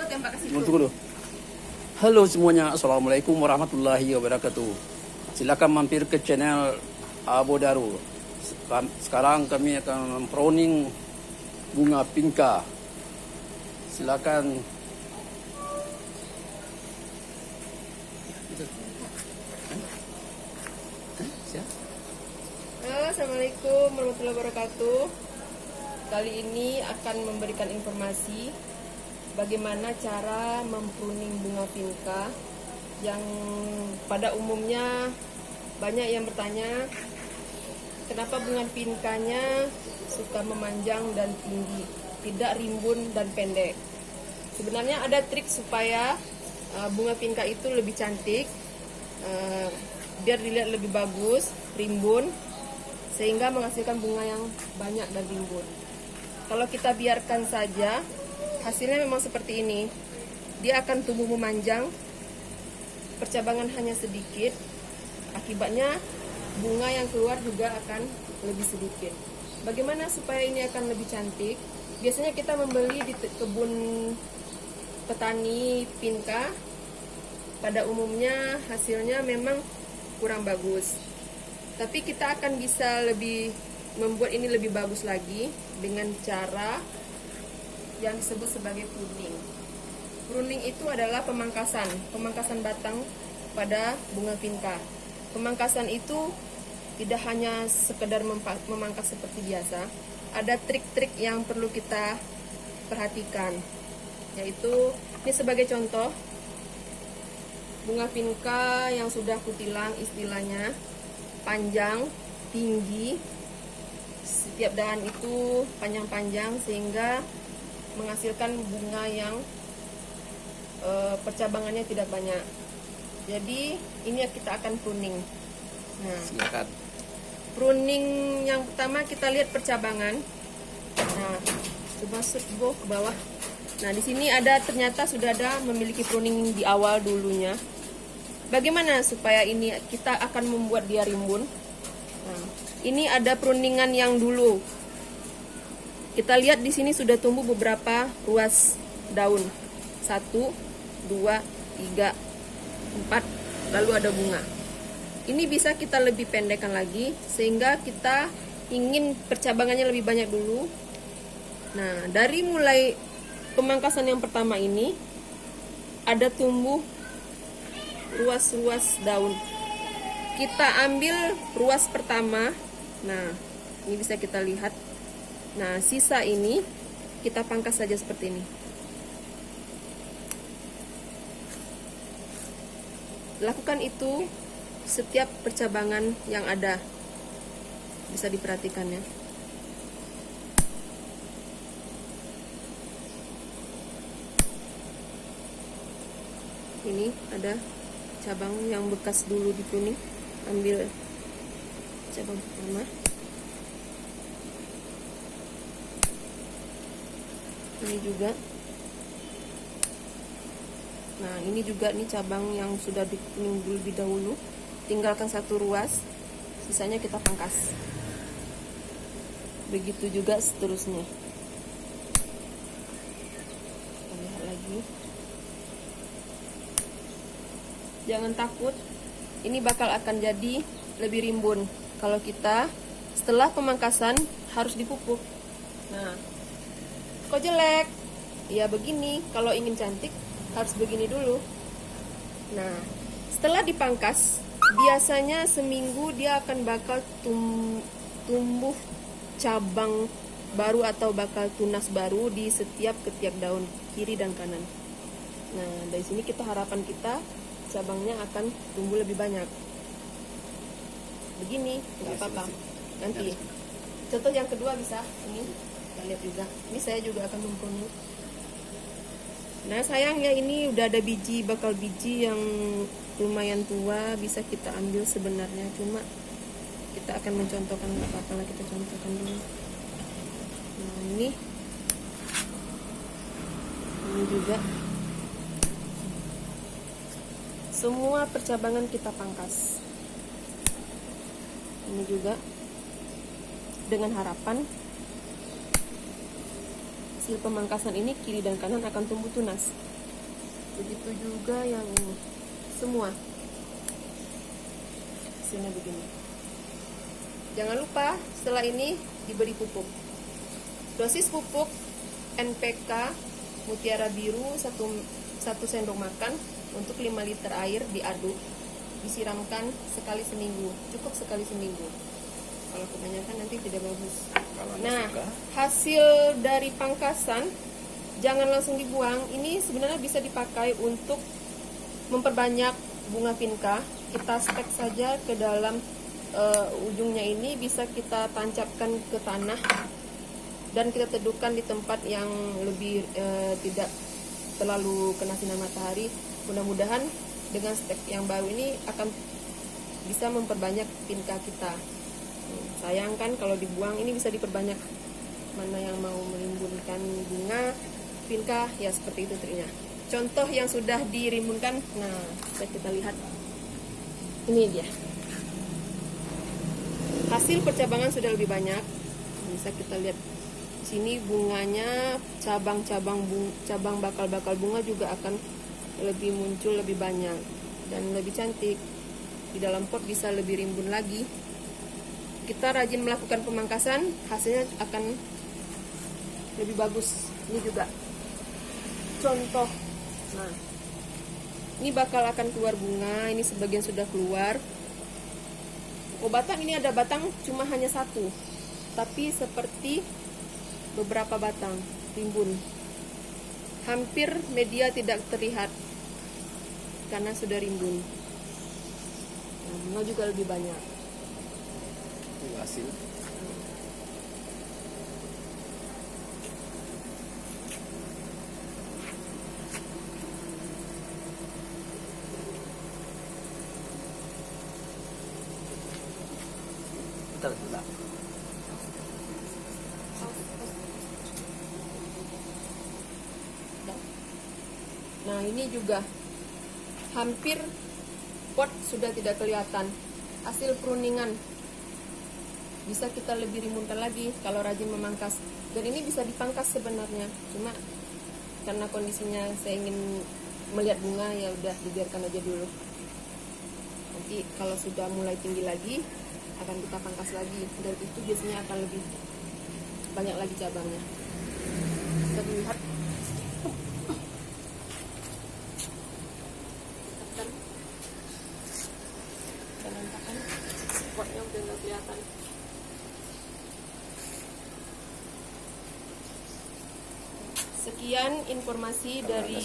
tembak ke situ. Tunggu dulu. Halo semuanya, assalamualaikum warahmatullahi wabarakatuh. Silakan mampir ke channel Abo Daru. Sekarang kami akan memproning bunga pinka. Silakan. Halo, assalamualaikum warahmatullahi wabarakatuh. Kali ini akan memberikan informasi bagaimana cara mempruning bunga pinka yang pada umumnya banyak yang bertanya kenapa bunga pinkanya suka memanjang dan tinggi, tidak rimbun dan pendek. Sebenarnya ada trik supaya bunga pinka itu lebih cantik, biar dilihat lebih bagus, rimbun, sehingga menghasilkan bunga yang banyak dan rimbun. Kalau kita biarkan saja, hasilnya memang seperti ini. Dia akan tumbuh memanjang, percabangan hanya sedikit, akibatnya bunga yang keluar juga akan lebih sedikit. Bagaimana supaya ini akan lebih cantik? Biasanya kita membeli di kebun petani pinka, pada umumnya hasilnya memang kurang bagus. Tapi kita akan bisa lebih membuat ini lebih bagus lagi dengan cara yang disebut sebagai pruning. Pruning itu adalah pemangkasan batang pada bunga pinka. Pemangkasan itu tidak hanya sekedar memangkas seperti biasa, ada trik-trik yang perlu kita perhatikan. Yaitu, ini sebagai contoh, bunga pinka yang sudah kutilang istilahnya, panjang, tinggi, setiap dahan itu panjang-panjang sehingga menghasilkan bunga yang percabangannya tidak banyak. Jadi ini kita akan pruning. Nah, Silakan. pruning yang pertama kita lihat percabangan. Nah, coba go ke bawah. Nah, di sini ada ternyata sudah ada memiliki pruning di awal dulunya. Bagaimana supaya ini kita akan membuat dia rimbun? Nah, ini ada pruningan yang dulu. Kita lihat di sini sudah tumbuh beberapa ruas daun. 1, 2, 3, 4, lalu ada bunga. Ini bisa kita lebih pendekkan lagi sehingga kita ingin percabangannya lebih banyak dulu. Nah, dari mulai pemangkasan yang pertama ini ada tumbuh ruas-ruas daun. Kita ambil ruas pertama. Nah, ini bisa kita lihat. Nah, sisa ini kita pangkas saja seperti ini. Lakukan itu setiap percabangan yang ada. Bisa diperhatikan ya. Ini ada cabang yang bekas dulu di pruning. Ambil cabang pertama. Ini juga. Nah, ini juga nih cabang yang sudah dipruning lebih dahulu. Tinggalkan satu ruas, sisanya kita pangkas. Begitu juga seterusnya. Kita lihat lagi. Jangan takut, ini bakal akan jadi lebih rimbun kalau kita setelah pemangkasan harus dipupuk. Nah, kok jelek? Ya begini, kalau ingin cantik harus begini dulu. Nah, setelah dipangkas, biasanya seminggu dia akan bakal tumbuh cabang baru atau bakal tunas baru di setiap ketiak daun kiri dan kanan. Nah, dari sini harapan kita cabangnya akan tumbuh lebih banyak. Begini, nggak apa-apa. Nanti contoh yang kedua bisa ini kita lihat juga. Ini saya juga akan mempruni. Nah, sayangnya ini udah ada bakal biji yang lumayan tua, bisa kita ambil sebenarnya, cuma kita akan mencontohkan, nggak apa-apa lah, kita contohkan dulu. Nah, ini juga semua percabangan kita pangkas. Ini juga dengan harapan hasil pemangkasan ini kiri dan kanan akan tumbuh tunas. Begitu juga yang ini, semua hasilnya begini. Jangan lupa setelah ini diberi pupuk. Dosis pupuk NPK Mutiara Biru 1 sendok makan untuk 5 liter air diaduk, disiramkan sekali seminggu, cukup sekali seminggu. Kalau kebanyakan nanti tidak bagus. Nah, hasil dari pangkasan jangan langsung dibuang. Ini sebenarnya bisa dipakai untuk memperbanyak bunga vinca. Kita stek saja ke dalam ujungnya ini, bisa kita tancapkan ke tanah dan kita teduhkan di tempat yang lebih tidak terlalu kena sinar matahari. Mudah-mudahan dengan stek yang baru ini akan bisa memperbanyak vinca kita. Sayang kan kalau dibuang, ini bisa diperbanyak. Mana yang mau menimbulkan bunga vinca, ya seperti itu triknya. Contoh yang sudah dirimbunkan, nah kita lihat. Ini dia. Hasil percabangan sudah lebih banyak. Bisa kita lihat sini bunganya, cabang bakal bunga juga akan lebih muncul lebih banyak dan lebih cantik. Di dalam pot bisa lebih rimbun lagi. Kita rajin melakukan pemangkasan, hasilnya akan lebih bagus. Ini juga contoh. Nah, ini bakal akan keluar bunga. Ini sebagian sudah keluar. Batang ini ada batang cuma hanya satu, tapi seperti beberapa batang rimbun. Hampir media tidak terlihat karena sudah rimbun. Nah, bunga juga lebih banyak. Hasil. Bentar. Nah, ini juga hampir pot sudah tidak kelihatan. Hasil pruningan bisa kita lebih rimbunkan lagi kalau rajin memangkas. Dan ini bisa dipangkas sebenarnya, cuma karena kondisinya saya ingin melihat bunga, ya udah dibiarkan aja dulu. Nanti kalau sudah mulai tinggi lagi akan kita pangkas lagi, dan itu biasanya akan lebih banyak lagi cabangnya. Kita lihat. Kita nampakkan potnya udah nggak kelihatan. Sekian informasi dari